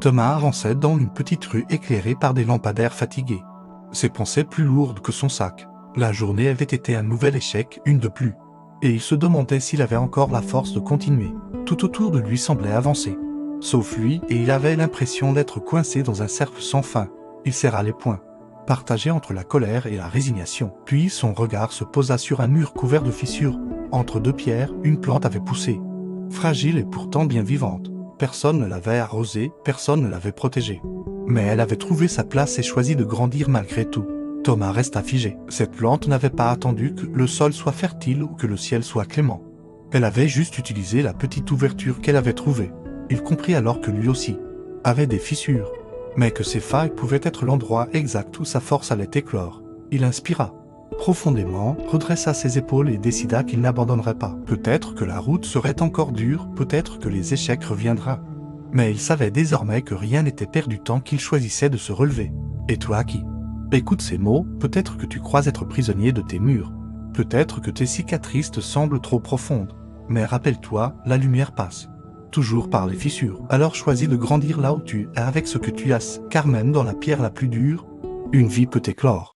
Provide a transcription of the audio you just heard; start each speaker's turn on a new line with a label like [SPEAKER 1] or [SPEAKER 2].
[SPEAKER 1] Thomas avançait dans une petite rue éclairée par des lampadaires fatigués. Ses pensées plus lourdes que son sac. La journée avait été un nouvel échec, une de plus. Et il se demandait s'il avait encore la force de continuer. Tout autour de lui semblait avancer. Sauf lui, et il avait l'impression d'être coincé dans un cercle sans fin. Il serra les poings, partagé entre la colère et la résignation. Puis son regard se posa sur un mur couvert de fissures. Entre deux pierres, une plante avait poussé. Fragile et pourtant bien vivante. Personne ne l'avait arrosée, personne ne l'avait protégée. Mais elle avait trouvé sa place et choisi de grandir malgré tout. Thomas resta figé. Cette plante n'avait pas attendu que le sol soit fertile ou que le ciel soit clément. Elle avait juste utilisé la petite ouverture qu'elle avait trouvée. Il comprit alors que lui aussi avait des fissures, mais que ces failles pouvaient être l'endroit exact où sa force allait éclore. Il inspira profondément, redressa ses épaules et décida qu'il n'abandonnerait pas. Peut-être que la route serait encore dure, peut-être que les échecs reviendraient. Mais il savait désormais que rien n'était perdu tant qu'il choisissait de se relever. Et toi qui écoutes ces mots, peut-être que tu crois être prisonnier de tes murs. Peut-être que tes cicatrices te semblent trop profondes. Mais rappelle-toi, la lumière passe toujours par les fissures. Alors choisis de grandir là où tu es avec ce que tu as, car même dans la pierre la plus dure, une vie peut éclore.